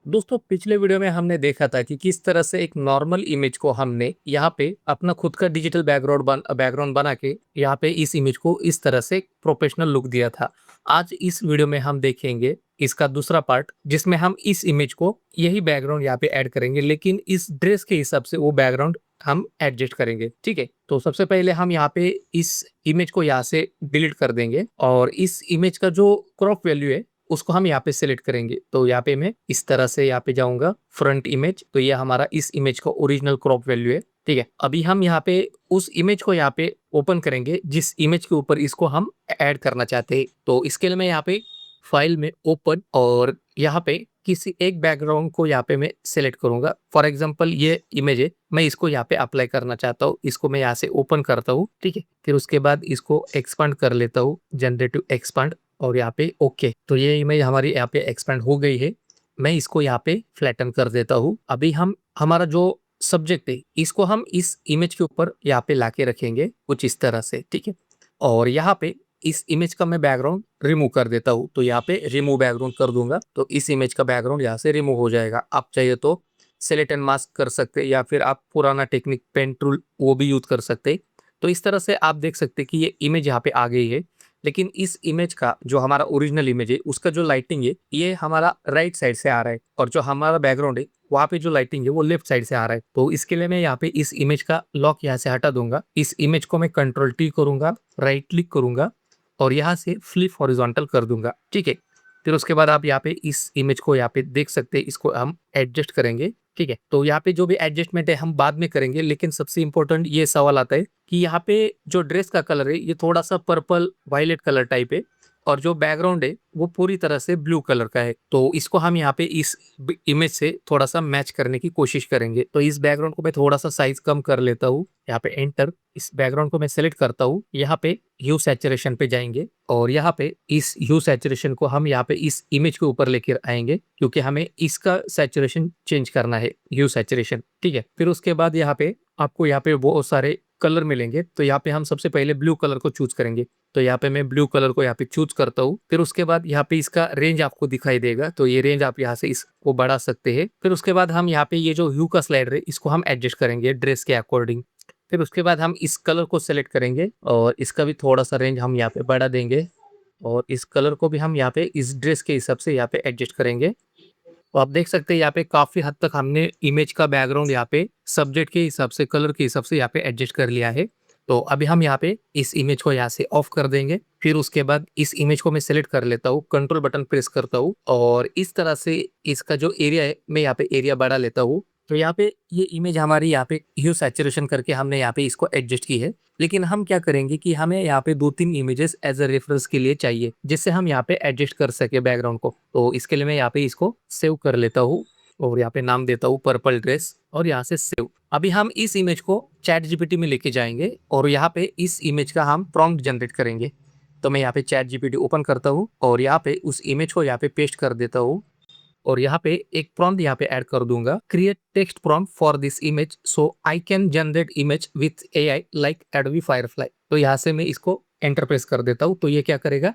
दोस्तों पिछले वीडियो में हमने देखा था कि किस तरह से एक नॉर्मल इमेज को हमने यहाँ पे अपना खुद का डिजिटल बैकग्राउंड बना के यहाँ पे इस इमेज को इस तरह से प्रोफेशनल लुक दिया था। आज इस वीडियो में हम देखेंगे इसका दूसरा पार्ट, जिसमें हम इस इमेज को यही बैकग्राउंड यहाँ पे ऐड करेंगे, लेकिन इस ड्रेस के हिसाब से वो बैकग्राउंड हम एडजस्ट करेंगे। ठीक है, तो सबसे पहले हम यहाँ पे इस इमेज को यहाँ से डिलीट कर देंगे और इस इमेज का जो क्रॉप वैल्यू है उसको हम यहाँ पे सिलेक्ट करेंगे। तो यहाँ पे मैं इस तरह से यहाँ पे जाऊंगा फ्रंट इमेज, तो ये हमारा इस इमेज का ओरिजिनल क्रॉप वैल्यू है। ठीक है, अभी हम यहाँ पे उस इमेज को यहाँ पे ओपन करेंगे जिस इमेज के ऊपर इसको हम ऐड करना चाहते हैं। तो इसके लिए मैं यहाँ पे फाइल में ओपन और यहाँ पे किसी एक बैकग्राउंड को यहाँ पे मैं सिलेक्ट करूंगा। फॉर एग्जाम्पल ये इमेज है, मैं इसको यहाँ पे अप्लाई करना चाहता हूँ। इसको मैं यहाँ से ओपन करता हूँ। ठीक है, फिर उसके बाद इसको एक्सपांड कर लेता हूँ, जनरेटिव एक्सपांड, और यहाँ पे ओके। तो ये इमेज हमारी यहाँ पे एक्सपेंड हो गई है। मैं इसको यहाँ पे फ्लैटन कर देता हूँ। अभी हम हमारा जो सब्जेक्ट है इसको हम इस इमेज के ऊपर यहाँ पे लाके रखेंगे कुछ इस तरह से। ठीक है, और यहाँ पे इस इमेज का मैं बैकग्राउंड रिमूव कर देता हूँ। तो यहाँ पे रिमूव बैकग्राउंड कर दूंगा, तो इस इमेज का बैकग्राउंड यहाँ से रिमूव हो जाएगा। आप चाहिए तो सेलेक्ट एंड मास्क कर सकते हैं या फिर आप पुराना टेक्निक पेन टूल वो भी यूज कर सकते हैं। तो इस तरह से आप देख सकते हैं कि ये इमेज यहाँ पे आ गई है। लेकिन इस इमेज का जो हमारा ओरिजिनल इमेज है उसका जो लाइटिंग है ये हमारा राइट साइड से आ रहा है, और जो हमारा बैकग्राउंड है वहाँ पे जो लाइटिंग है वो लेफ्ट साइड से आ रहा है। तो इसके लिए मैं यहाँ पे इस इमेज का लॉक यहाँ से हटा दूंगा। इस इमेज को मैं कंट्रोल टी करूंगा, राइट क्लिक करूंगा और यहाँ से फ्लिप हॉरिजॉन्टल कर दूंगा। ठीक है, फिर उसके बाद आप यहाँ पे इस इमेज को यहाँ पे देख सकते हैं, इसको हम एडजस्ट करेंगे। ठीक है, तो यहाँ पे जो भी एडजस्टमेंट है हम बाद में करेंगे, लेकिन सबसे इंपॉर्टेंट ये सवाल आता है कि यहाँ पे जो ड्रेस का कलर है ये थोड़ा सा पर्पल वायलेट कलर टाइप है, और जो बैकग्राउंड है वो पूरी तरह से ब्लू कलर का है। तो इसको हम यहाँ पे इस इमेज से थोड़ा सा मैच करने की कोशिश करेंगे। तो इस बैकग्राउंड को मैं थोड़ा सा साइज कम कर लेता हूँ, यहाँ पे एंटर। इस बैकग्राउंड को मैं सेलेक्ट करता हूँ, यहाँ पे ह्यू सैचुरेशन पे जाएंगे और यहाँ पे इस ह्यू सैचुरेशन को हम यहाँ पे इस इमेज के ऊपर लेकर आएंगे, क्योंकि हमें इसका सैचुरेशन चेंज करना है, ह्यू सैचुरेशन। ठीक है, फिर उसके बाद यहाँ पे आपको यहाँ पे बहुत सारे कलर मिलेंगे। तो यहाँ पे हम सबसे पहले ब्लू कलर को चूज करेंगे। तो यहाँ पे मैं ब्लू कलर को यहाँ पे चूज करता हूँ। फिर उसके बाद यहाँ पे इसका रेंज आपको दिखाई देगा, तो ये रेंज आप यहाँ से इसको बढ़ा सकते हैं। फिर उसके बाद हम यहाँ पे ये जो ह्यू का स्लाइडर है इसको हम एडजस्ट करेंगे ड्रेस के अकॉर्डिंग। फिर उसके बाद हम इस कलर को सेलेक्ट करेंगे और इसका भी थोड़ा सा रेंज हम यहाँ पे बढ़ा देंगे, और इस कलर को भी हम यहाँ पे इस ड्रेस के हिसाब से यहाँ पे एडजस्ट करेंगे। तो आप देख सकते हैं यहाँ पे काफी हद तक हमने इमेज का बैकग्राउंड यहाँ पे सब्जेक्ट के हिसाब से, कलर के हिसाब से यहाँ पे एडजस्ट कर लिया है। तो अभी हम यहाँ पे इस इमेज को यहाँ से ऑफ कर देंगे। फिर उसके बाद इस इमेज को मैं सिलेक्ट कर लेता हूँ, कंट्रोल बटन प्रेस करता हूँ और इस तरह से इसका जो एरिया है मैं यहाँ पे एरिया बढ़ा लेता हूँ। तो यहाँ पे ये इमेज हमारी यहाँ पे ह्यू सैचुरेशन करके हमने यहाँ पे इसको एडजस्ट की है। लेकिन हम क्या करेंगे कि हमें यहाँ पे 2-3 इमेजेस एज अ रेफरेंस के लिए चाहिए, जिससे हम यहाँ पे एडजस्ट कर सके बैकग्राउंड को। तो इसके लिए मैं यहाँ पे इसको सेव कर लेता हूँ और यहाँ पे नाम देता हूँ पर्पल ड्रेस और यहाँ से सेव। अभी हम इस इमेज को चैट जीपीटी में लेके जाएंगे और यहाँ पे इस इमेज का हम प्रॉम्प्ट जनरेट करेंगे। तो मैं यहाँ पे चैट जीपीटी ओपन करता हूँ और यहाँ पे उस इमेज को यहाँ पे पेस्ट कर देता हूँ और यहाँ पे एक प्रॉम्प्ट यहाँ पे ऐड कर दूंगा, create text prompt for this image so I can generate image with AI like Adobe Firefly. तो यहाँ से मैं इसको एंटर प्रेस कर देता हूँ। तो ये क्या करेगा,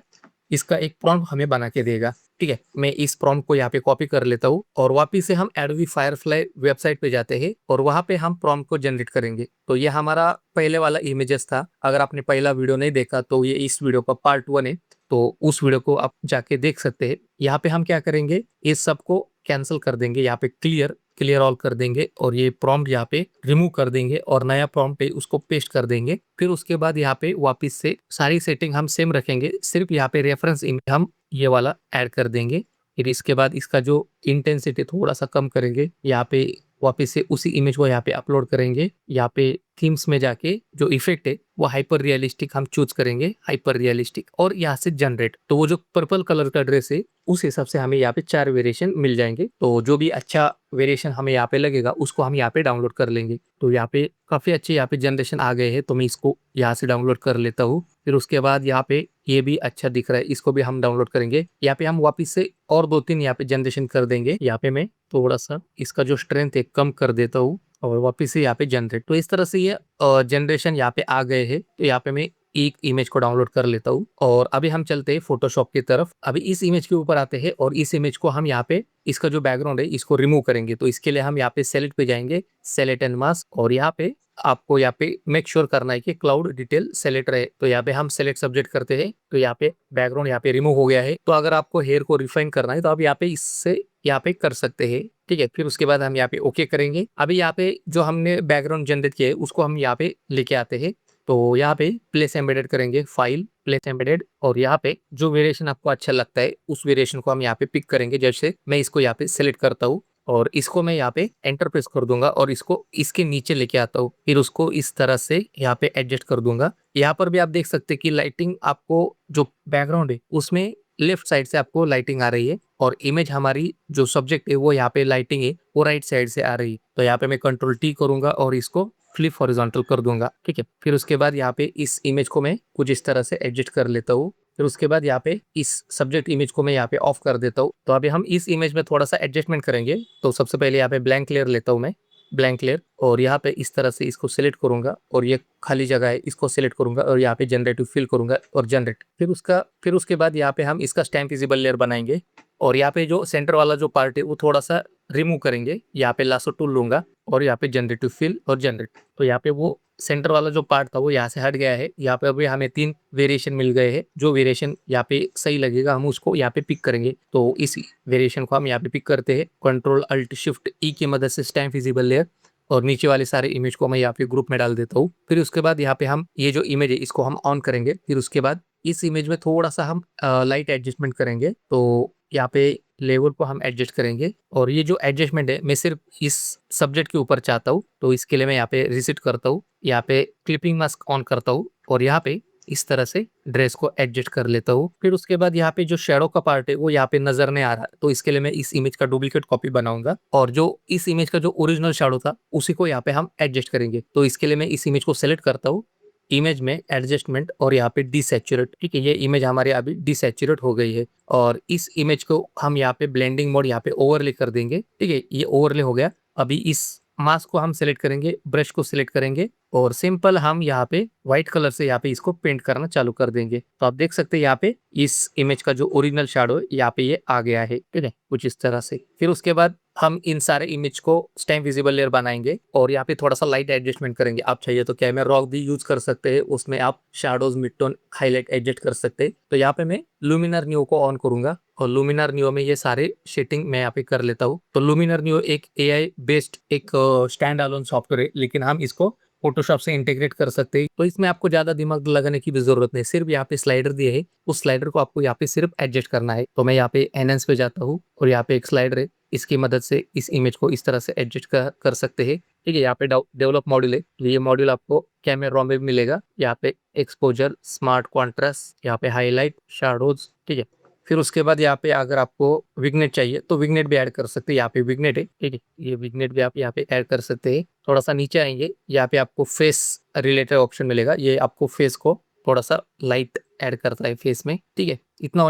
इसका एक प्रॉम्प्ट हमें बना के देगा। ठीक है, मैं इस प्रॉम्प्ट को यहाँ पे कॉपी कर लेता हूँ और वापिस से हम एडोबी फायरफ्लाई वेबसाइट पे जाते हैं और वहां पे हम प्रॉम्प्ट को जनरेट करेंगे। तो ये हमारा पहले वाला इमेजेस था। अगर आपने पहला वीडियो नहीं देखा तो ये इस वीडियो का पार्ट 1 है, तो उस वीडियो को आप जाके देख सकते हैं। यहाँ पे हम क्या करेंगे, इस सब को कैंसिल कर देंगे, यहाँ पे क्लियर क्लियर ऑल कर देंगे और ये प्रॉम्प्ट यहाँ पे रिमूव कर देंगे और नया प्रॉम्प्ट है उसको पेस्ट कर देंगे। फिर उसके बाद यहाँ पे वापस से सारी सेटिंग हम सेम रखेंगे, सिर्फ यहाँ पे रेफरेंस इमेज हम ये वाला ऐड कर देंगे। फिर इसके बाद इसका जो इंटेंसिटी थोड़ा सा कम करेंगे, यहाँ पे वापस से उसी इमेज को यहाँ पे अपलोड करेंगे। यहाँ पे थीम्स में जाके जो इफेक्ट है वो हाइपर रियलिस्टिक हम चूज करेंगे, हाइपर रियलिस्टिक, और यहाँ से जनरेट। तो वो जो पर्पल कलर का ड्रेस है उस हिसाब से हमें यहाँ पे 4 वेरिएशन मिल जाएंगे। तो जो भी अच्छा वेरिएशन हमें यहाँ पे लगेगा उसको हम यहाँ पे डाउनलोड कर लेंगे। तो यहाँ पे काफी अच्छे यहाँ पे जनरेशन आ गए हैं, तो मैं इसको यहाँ से डाउनलोड कर लेता हूँ। फिर उसके बाद यहाँ पे ये भी अच्छा दिख रहा है, इसको भी हम डाउनलोड करेंगे। यहाँ पे हम वापिस से और 2-3 यहाँ पे जनरेशन कर देंगे। यहाँ पे मैं थोड़ा सा इसका जो स्ट्रेंथ है कम कर देता हूँ और वापिस से यहाँ पे जनरेट। तो इस तरह से ये जनरेशन यहाँ पे आ गए हैं। तो यहाँ पे मैं एक इमेज को डाउनलोड कर लेता हूँ और अभी हम चलते हैं फोटोशॉप की तरफ। अभी इस इमेज के ऊपर आते हैं और इस इमेज को हम यहाँ पे इसका जो बैकग्राउंड है इसको रिमूव करेंगे। तो इसके लिए हम यहाँ पे सेलेक्ट पे जाएंगे, सेलेक्ट एंड मास्क, और यहाँ पे आपको यहाँ पे मेक श्योर करना है कि क्लाउड डिटेल सेलेक्ट रहे। तो यहाँ पे हम सेलेक्ट सब्जेक्ट करते हैं, तो यहाँ पे बैकग्राउंड यहाँ पे रिमूव हो गया है। तो अगर आपको हेयर को रिफाइन करना है तो आप यहाँ पे इससे यहाँ पे कर सकते हैं, ठीक है। फिर उसके बाद हम यहाँ पे ओके करेंगे। अभी यहाँ पे जो हमने बैकग्राउंड जनरेट किया है उसको हम यहाँ पे लेके आते हैं। तो यहाँ पे प्लेस एम्बेडेड करेंगे, फाइल प्लेस एम्बेडेड, और यहाँ पे जो वेरिएशन आपको अच्छा लगता है उस वेरिएशन को हम यहाँ पे पिक करेंगे। जैसे मैं इसको यहाँ पे सिलेक्ट करता हूँ और इसको मैं यहाँ पे एंटर प्रेस कर दूंगा और इसको इसके नीचे लेके आता हूँ, फिर उसको इस तरह से यहाँ पे एडजस्ट कर दूंगा। यहाँ पर भी आप देख सकते हैं कि लाइटिंग आपको जो बैकग्राउंड है उसमें लेफ्ट साइड से आपको लाइटिंग आ रही है और इमेज हमारी जो सब्जेक्ट है वो यहाँ पे लाइटिंग है वो राइट साइड से आ रही है। तो यहाँ पे मैं कंट्रोल टी करूंगा और इसको फ्लिप हॉरिजॉन्टल कर दूंगा, ठीक है। फिर उसके बाद यहाँ पे इस इमेज को मैं कुछ इस तरह से एडजस्ट कर लेता हूँ। फिर उसके बाद यहाँ पे इस सब्जेक्ट इमेज को मैं यहाँ पे ऑफ कर देता हूँ। तो अभी हम इस इमेज में थोड़ा सा एडजस्टमेंट करेंगे। तो सबसे पहले यहाँ पे ब्लैंक लेयर लेता हूँ मैं, ब्लैंक लेयर, और यहाँ पे इस तरह से इसको सिलेक्ट करूंगा और ये खाली जगह है इसको सिलेक्ट करूंगा और यहाँ पे जनरेटिव फिल करूंगा और जनरेट। फिर उसके बाद यहाँ पे हम इसका स्टैम्प विजिबल लेयर बनाएंगे और यहाँ पे जो सेंटर वाला जो पार्ट है वो थोड़ा सा रिमूव करेंगे। यहाँ पे लासो टूल लूंगा और यहाँ पे जनरेटिव फिल और जनरेट। तो यहाँ पे वो सेंटर वाला जो पार्ट था वो यहाँ से हट गया है। यहाँ पे अभी हमें 3 वेरिएशन मिल गए हैं। जो वेरिएशन यहाँ पे सही लगेगा हम उसको यहाँ पे पिक करेंगे। तो इस वेरिएशन को हम यहाँ पे पिक करते हैं, कंट्रोल अल्ट शिफ्ट ई की मदद से स्टैम्प विजिबल लेयर, और नीचे वाले सारे इमेज को मैं यहाँ पे ग्रुप में डाल देता हूँ। फिर उसके बाद यहाँ पे हम ये जो इमेज है इसको हम ऑन करेंगे। फिर उसके बाद इस इमेज में थोड़ा सा हम लाइट एडजस्टमेंट करेंगे। तो यहाँ पे लेवल को हम एडजस्ट करेंगे और ये जो एडजस्टमेंट है मैं सिर्फ इस सब्जेक्ट के ऊपर चाहता हूँ। तो इसके लिए मैं यहाँ पे रिसेट करता हूँ, यहाँ पे क्लिपिंग मास्क ऑन करता हूँ और यहाँ पे इस तरह से ड्रेस को एडजस्ट कर लेता हूँ। फिर उसके बाद यहाँ पे जो शेडो का पार्ट है वो यहाँ पे नजर नहीं आ रहा, तो इसके लिए मैं इस इमेज का डुप्लीकेट कॉपी बनाऊंगा और जो इस इमेज का जो ओरिजिनल शेडो था उसी को यहाँ पे हम एडजस्ट करेंगे। तो इसके लिए मैं इस इमेज को सेलेक्ट करता हूँ, इमेज में एडजस्टमेंट और यहाँ पे डिसैचुरेट, ठीक है। ये इमेज हमारी अभी डिसैचुरेट हो गई है और इस इमेज को हम यहाँ पे ब्लेंडिंग मोड यहाँ पे ओवरले कर देंगे, ठीक है। ये ओवरले हो गया। अभी इस मास्क को हम सिलेक्ट करेंगे, ब्रश को सिलेक्ट करेंगे और सिंपल हम यहाँ पे व्हाइट कलर से यहाँ पे इसको पेंट करना चालू कर देंगे। तो आप देख सकते हैं यहाँ पे इस इमेज का जो ओरिजिनल शैडो है यहाँ पे ये आ गया है, ठीक है, कुछ इस तरह से। फिर उसके बाद हम इन सारे इमेज को स्टैम्प विजिबल लेयर बनाएंगे और यहाँ पे थोड़ा सा लाइट एडजस्टमेंट करेंगे। आप चाहिए तो कैमरा रॉक भी यूज कर सकते हैं, उसमें आप shadows, mid tone, highlight adjust कर सकते हैं। तो यहाँ पे मैं लुमिनर न्यू को ऑन करूंगा और लुमिनर न्यू में ये सारे शेडिंग मैं यहाँ पे कर लेता हूँ। तो लुमिनर न्यू एक एआई बेस्ड एक स्टैंड अलोन सॉफ्टवेयर है, लेकिन हम इसको फोटोशॉप से इंटीग्रेट कर सकते हैं। तो इसमें आपको ज्यादा दिमाग लगाने की भी जरूरत नहीं, सिर्फ यहाँ पे स्लाइडर दिए है, उस स्लाइडर को आपको यहाँ पे सिर्फ एडजस्ट करना है। तो मैं यहाँ पे एनहेंस पे जाता हूँ और यहाँ पे एक स्लाइडर है, इसकी मदद से इस इमेज को इस तरह से एडजस्ट कर सकते हैं, ठीक है। यहाँ पे डेवलप मॉड्यूल है, ये मॉड्यूल आपको कैमरा रॉ में मिलेगा। यहाँ पे एक्सपोजर, स्मार्ट कॉन्ट्रास्ट, यहाँ पे हाईलाइट, शैडोज, ठीक है। फिर उसके बाद यहाँ पे अगर आपको विग्नेट चाहिए तो विग्नेट भी ऐड कर सकते हैं। यहाँ पे विग्नेट है, ठीक है, ये विग्नेट भी आप यहाँ पे ऐड कर सकते हैं। थोड़ा सा नीचे आएंगे, यहाँ पे आपको फेस रिलेटेड ऑप्शन मिलेगा, ये आपको फेस को थोड़ा सा लाइट ऐड करता है फेस में, ठीक है। इतना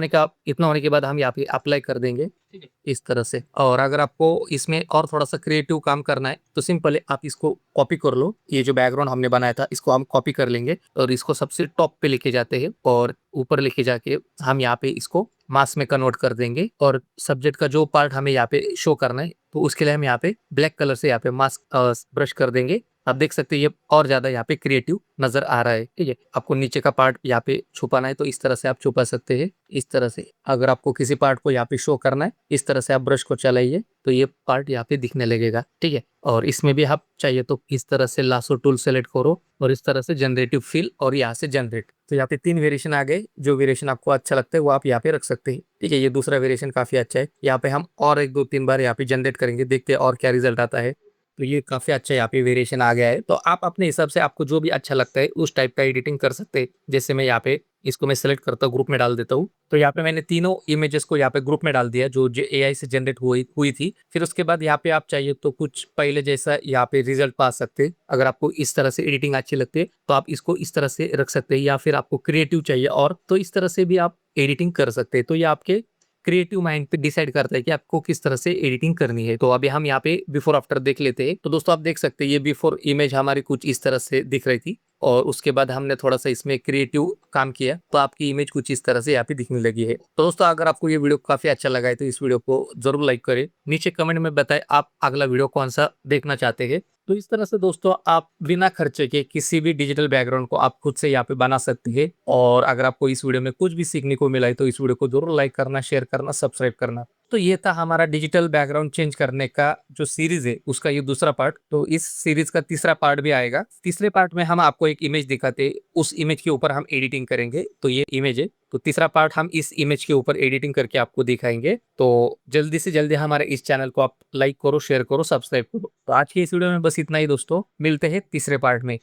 होने के बाद हम यहाँ पे अप्लाई कर देंगे, ठीक है, इस तरह से। और अगर आपको इसमें और थोड़ा सा क्रिएटिव काम करना है तो सिंपल है, आप इसको कॉपी कर लो। ये जो बैकग्राउंड हमने बनाया था इसको हम कॉपी कर लेंगे और इसको सबसे टॉप पे लेके जाते हैं और ऊपर लेके जाके हम यहाँ पे इसको मास्क में कन्वर्ट कर देंगे। और सब्जेक्ट का जो पार्ट हमें यहाँ पे शो करना है तो उसके लिए हम यहाँ पे ब्लैक कलर से यहाँ पे मास्क ब्रश कर देंगे। आप देख सकते हैं ये और ज्यादा यहाँ पे क्रिएटिव नजर आ रहा है, ठीक है। आपको नीचे का पार्ट यहाँ पे छुपाना है तो इस तरह से आप छुपा सकते हैं, इस तरह से। अगर आपको किसी पार्ट को यहाँ पे शो करना है इस तरह से आप ब्रश को चलाइए तो ये पार्ट यहाँ पे दिखने लगेगा, ठीक है। और इसमें भी आप चाहिए तो इस तरह से लासो टूल सेलेक्ट करो और इस तरह से जनरेटिव फिल और यहाँ से जनरेट। तो यहाँ पे 3 वेरिएशन आ गए। जो वेरिएशन आपको अच्छा लगता है वो आप यहाँ पे रख सकते हैं, ठीक है। ये दूसरा वेरिएशन काफी अच्छा है। यहाँ पे हम और 1-2-3 बार यहाँ पे जनरेट करेंगे, देखते हैं और क्या रिजल्ट आता है। तो ये काफी अच्छा यहाँ पे वेरिएशन आ गया है। तो आप अपने हिसाब से आपको जो भी अच्छा लगता है उस टाइप का एडिटिंग कर सकते हैं। जैसे मैं यहाँ पे इसको मैं सेलेक्ट करता हूँ, ग्रुप में डाल देता हूँ। तो यहाँ पे मैंने तीनों इमेजेस को यहाँ पे ग्रुप में डाल दिया जो एआई से जनरेट हुई थी। फिर उसके बाद यहाँ पे आप चाहिए तो कुछ पहले जैसा यहाँ पे रिजल्ट पा सकते हैं। अगर आपको इस तरह से एडिटिंग अच्छी लगती है तो आप इसको इस तरह से रख सकते हैं, या फिर आपको क्रिएटिव चाहिए और तो इस तरह से भी आप एडिटिंग कर सकते हैं। तो ये आपके क्रिएटिव माइंड पे डिसाइड करता है कि आपको किस तरह से एडिटिंग करनी है। तो अभी हम यहाँ पे बिफोर आफ्टर देख लेते हैं। तो दोस्तों आप देख सकते हैं ये बिफोर इमेज हमारी कुछ इस तरह से दिख रही थी और उसके बाद हमने थोड़ा सा इसमें क्रिएटिव काम किया तो आपकी इमेज कुछ इस तरह से यहाँ पे दिखने लगी है। तो दोस्तों अगर आपको ये वीडियो काफी अच्छा लगा है तो इस वीडियो को जरूर लाइक करें, नीचे कमेंट में बताएं आप अगला वीडियो कौन सा देखना चाहते हैं। तो इस तरह से दोस्तों आप बिना खर्चे के किसी भी डिजिटल बैकग्राउंड को आप खुद से यहाँ पे बना सकते हैं। और अगर आपको इस वीडियो में कुछ भी सीखने को मिला है तो इस वीडियो को जरूर लाइक करना, शेयर करना, सब्सक्राइब करना। तो ये था हमारा डिजिटल बैकग्राउंड चेंज करने का जो सीरीज है उसका ये दूसरा पार्ट। तो इस सीरीज का तीसरा पार्ट भी आएगा। तीसरे पार्ट में हम आपको एक इमेज दिखाते, उस इमेज के ऊपर हम एडिटिंग करेंगे। तो ये इमेज है, तो तीसरा पार्ट हम इस इमेज के ऊपर एडिटिंग करके आपको दिखाएंगे। तो जल्दी से जल्दी हमारे इस चैनल को आप लाइक करो, शेयर करो, सब्सक्राइब करो। तो आज की इस वीडियो में बस इतना ही दोस्तों, मिलते हैं तीसरे पार्ट में।